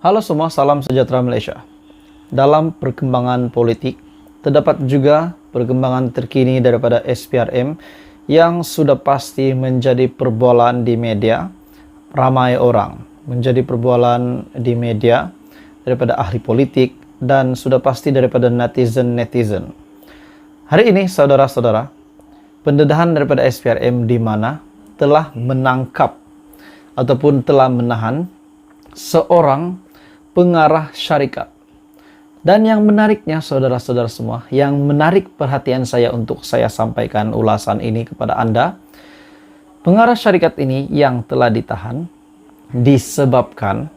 Halo semua, salam sejahtera Malaysia. Dalam perkembangan politik, terdapat juga perkembangan terkini daripada SPRM yang sudah pasti menjadi perbualan di media ramai orang, menjadi perbualan di media daripada ahli politik dan sudah pasti daripada netizen-netizen. Hari ini, saudara-saudara, pendedahan daripada SPRM di mana telah menangkap ataupun telah menahan seorang pengarah syarikat. Dan yang menariknya, saudara-saudara semua, yang menarik perhatian saya untuk saya sampaikan ulasan ini kepada Anda, pengarah syarikat ini yang telah ditahan disebabkan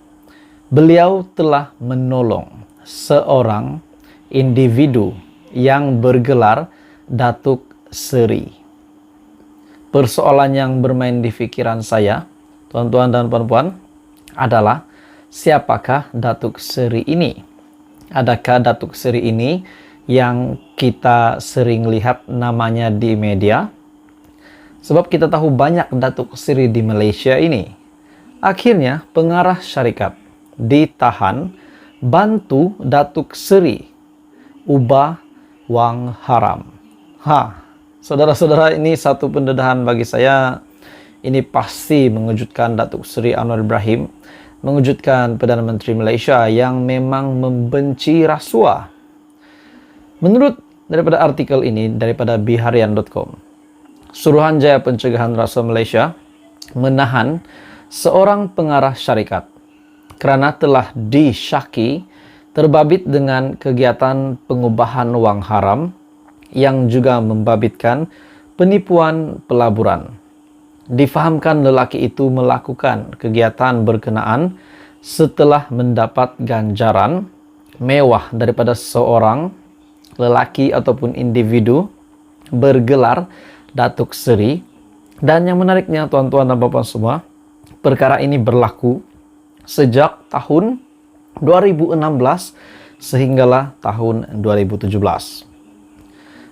beliau telah menolong seorang individu yang bergelar Datuk Seri. Persoalan yang bermain di pikiran saya, tuan-tuan dan puan-puan, adalah siapakah Datuk Seri ini? Adakah Datuk Seri ini yang kita sering lihat namanya di media? Sebab kita tahu banyak Datuk Seri di Malaysia ini. Akhirnya pengarah syarikat ditahan bantu Datuk Seri ubah wang haram. Saudara-saudara, ini satu pendedahan bagi saya. Ini pasti mengejutkan Datuk Seri Anwar Ibrahim, mengejutkan Perdana Menteri Malaysia yang memang membenci rasuah. Menurut daripada artikel ini daripada biharian.com, Suruhanjaya Pencegahan Rasuah Malaysia menahan seorang pengarah syarikat kerana telah disyaki terbabit dengan kegiatan pengubahan wang haram yang juga membabitkan penipuan pelaburan. Difahamkan lelaki itu melakukan kegiatan berkenaan setelah mendapat ganjaran mewah daripada seorang lelaki ataupun individu bergelar Datuk Seri. Dan yang menariknya, tuan-tuan dan puan-puan semua, perkara ini berlaku sejak tahun 2016 sehinggalah tahun 2017.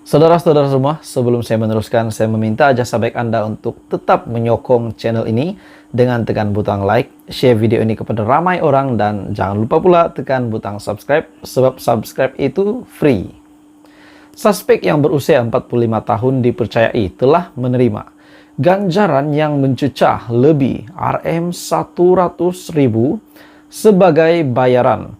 Saudara-saudara semua, sebelum saya meneruskan, saya meminta jasa baik Anda untuk tetap menyokong channel ini dengan tekan butang like, share video ini kepada ramai orang, dan jangan lupa pula tekan butang subscribe, sebab subscribe itu free. Suspek yang berusia 45 tahun dipercayai telah menerima ganjaran yang mencecah lebih RM100,000 sebagai bayaran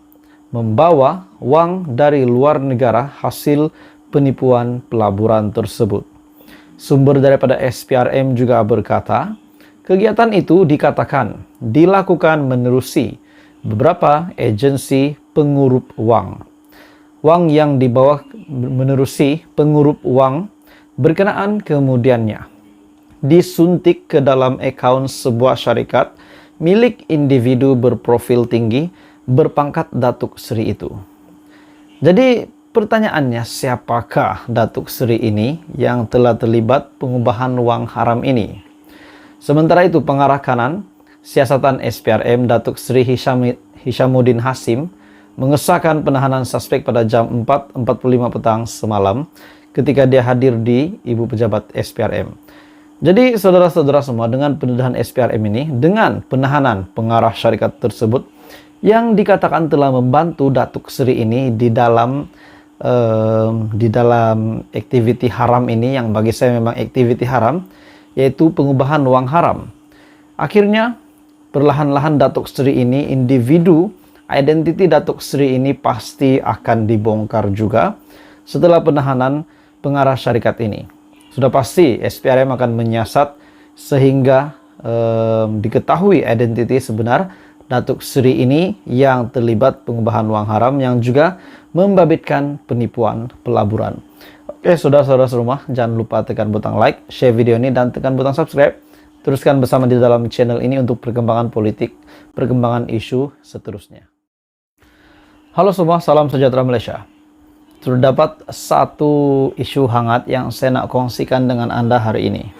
membawa wang dari luar negara hasil penipuan pelaburan tersebut. Sumber daripada SPRM juga berkata, kegiatan itu dikatakan dilakukan menerusi beberapa agensi pengurup wang. Wang yang dibawa menerusi pengurup wang berkenaan kemudiannya disuntik ke dalam akaun sebuah syarikat milik individu berprofil tinggi berpangkat Datuk Seri itu. Jadi pertanyaannya, siapakah Datuk Seri ini yang telah terlibat pengubahan wang haram ini? Sementara itu, pengarah kanan siasatan SPRM Datuk Seri Hishamuddin Hasim mengesahkan penahanan suspek pada jam 4.45 petang semalam ketika dia hadir di Ibu Pejabat SPRM. Jadi, saudara-saudara semua, dengan pendedahan SPRM ini, dengan penahanan pengarah syarikat tersebut yang dikatakan telah membantu Datuk Seri ini di dalam aktiviti haram ini, yang bagi saya memang aktiviti haram, yaitu pengubahan wang haram. Akhirnya perlahan-lahan Datuk Seri ini, individu identiti Datuk Seri ini pasti akan dibongkar juga setelah penahanan pengarah syarikat ini. Sudah pasti SPRM akan menyiasat sehingga diketahui identiti sebenar Datuk Seri ini yang terlibat pengubahan wang haram yang juga membabitkan penipuan pelaburan. Oke, saudara-saudara semua, jangan lupa tekan butang like, share video ini, dan tekan butang subscribe. Teruskan bersama di dalam channel ini untuk perkembangan politik, perkembangan isu seterusnya. Halo semua, salam sejahtera Malaysia. Terdapat satu isu hangat yang saya nak kongsikan dengan Anda hari ini.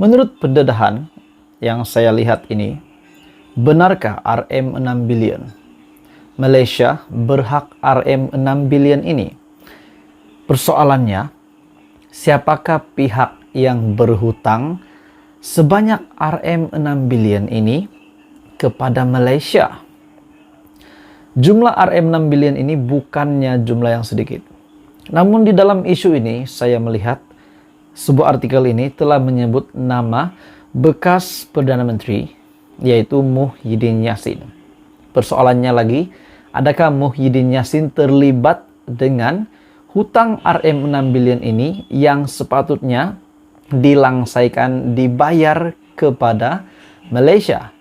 Menurut pendedahan yang saya lihat ini, benarkah RM6 bilion? Malaysia berhak RM6 bilion ini? Persoalannya, siapakah pihak yang berhutang sebanyak RM6 bilion ini kepada Malaysia? Jumlah RM6 billion ini bukannya jumlah yang sedikit. Namun di dalam isu ini saya melihat sebuah artikel ini telah menyebut nama bekas Perdana Menteri, yaitu Muhyiddin Yassin. Persoalannya lagi, adakah Muhyiddin Yassin terlibat dengan hutang RM6 billion ini yang sepatutnya dilangsaikan dibayar kepada Malaysia?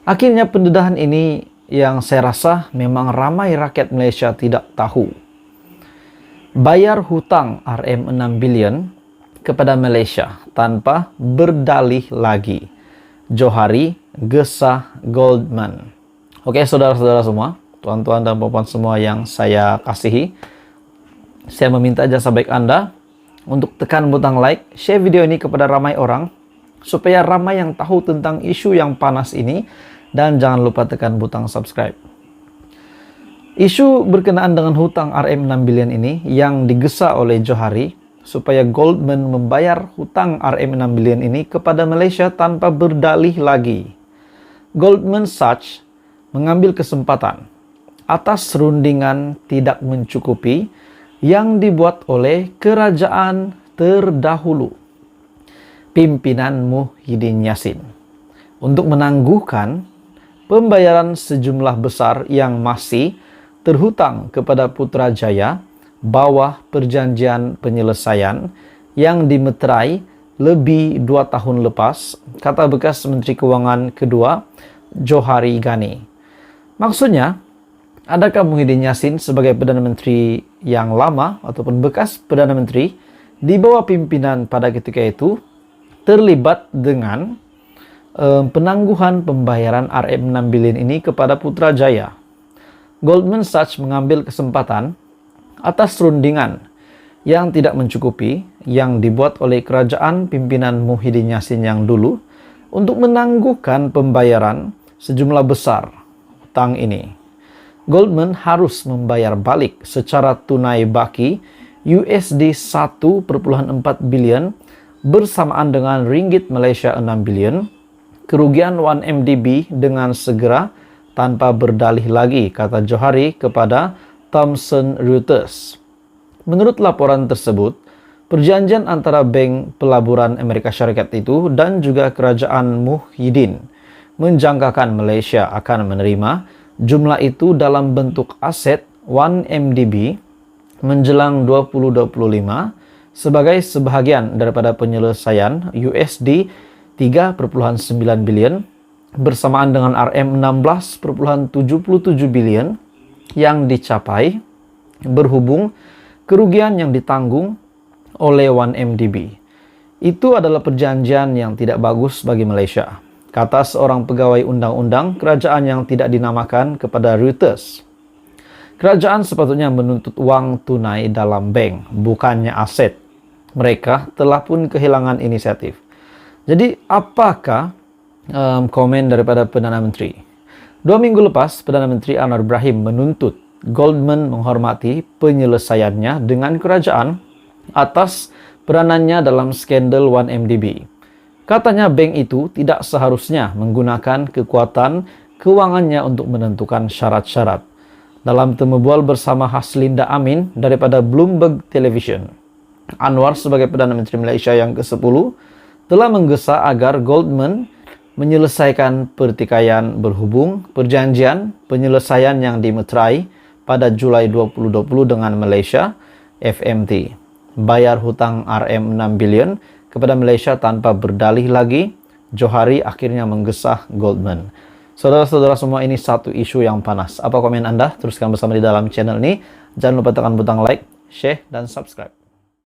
Akhirnya pendedahan ini yang saya rasa memang ramai rakyat Malaysia tidak tahu. Bayar hutang RM6 billion kepada Malaysia tanpa berdalih lagi. Johari Gesah Goldman. Oke, saudara-saudara semua, tuan-tuan dan puan-puan semua yang saya kasihi, saya meminta jasa baik Anda untuk tekan butang like, share video ini kepada ramai orang, supaya ramai yang tahu tentang isu yang panas ini, dan jangan lupa tekan butang subscribe. Isu berkenaan dengan hutang RM6 billion ini yang digesa oleh Johari supaya Goldman membayar hutang RM6 billion ini kepada Malaysia tanpa berdalih lagi. Goldman Sachs mengambil kesempatan atas rundingan tidak mencukupi yang dibuat oleh kerajaan terdahulu, pimpinan Muhyiddin Yassin, untuk menangguhkan pembayaran sejumlah besar yang masih terhutang kepada Putrajaya bawah perjanjian penyelesaian yang dimeterai lebih 2 tahun lepas, kata bekas Menteri Kewangan kedua Johari Ghani. Maksudnya, adakah Muhyiddin Yassin sebagai Perdana Menteri yang lama ataupun bekas Perdana Menteri di bawah pimpinan pada ketika itu terlibat dengan penangguhan pembayaran RM6 billion ini kepada Putrajaya? Goldman Sachs mengambil kesempatan atas rundingan yang tidak mencukupi yang dibuat oleh kerajaan pimpinan Muhyiddin Yassin yang dulu untuk menangguhkan pembayaran sejumlah besar hutang ini. Goldman harus membayar balik secara tunai baki USD 1,4 billion bersamaan dengan ringgit Malaysia 6 billion, kerugian 1MDB dengan segera tanpa berdalih lagi, kata Johari kepada Thomson Reuters. Menurut laporan tersebut, perjanjian antara Bank Pelaburan Amerika Syarikat itu dan juga kerajaan Muhyiddin menjangkakan Malaysia akan menerima jumlah itu dalam bentuk aset 1MDB menjelang 2025 sebagai sebahagian daripada penyelesaian USD 3,9 billion bersamaan dengan RM 16,77 billion yang dicapai berhubung kerugian yang ditanggung oleh 1MDB. Itu adalah perjanjian yang tidak bagus bagi Malaysia, kata seorang pegawai undang-undang kerajaan yang tidak dinamakan kepada Reuters. Kerajaan sepatutnya menuntut uang tunai dalam bank, bukannya aset. Mereka telah pun kehilangan inisiatif. Jadi apakah komen daripada Perdana Menteri? 2 minggu lepas, Perdana Menteri Anwar Ibrahim menuntut Goldman menghormati penyelesaiannya dengan kerajaan atas peranannya dalam skandal 1MDB. Katanya bank itu tidak seharusnya menggunakan kekuatan keuangannya untuk menentukan syarat-syarat. Dalam temu bual bersama Haslinda Amin daripada Bloomberg Television, Anwar sebagai Perdana Menteri Malaysia yang ke-10 telah menggesa agar Goldman menyelesaikan pertikaian berhubung perjanjian penyelesaian yang dimeterai pada Julai 2020 dengan Malaysia, FMT. Bayar hutang RM 6 billion kepada Malaysia tanpa berdalih lagi, Johari akhirnya menggesa Goldman. Saudara-saudara semua, ini satu isu yang panas. Apa komen Anda? Teruskan bersama di dalam channel ini. Jangan lupa tekan butang like, share, dan subscribe.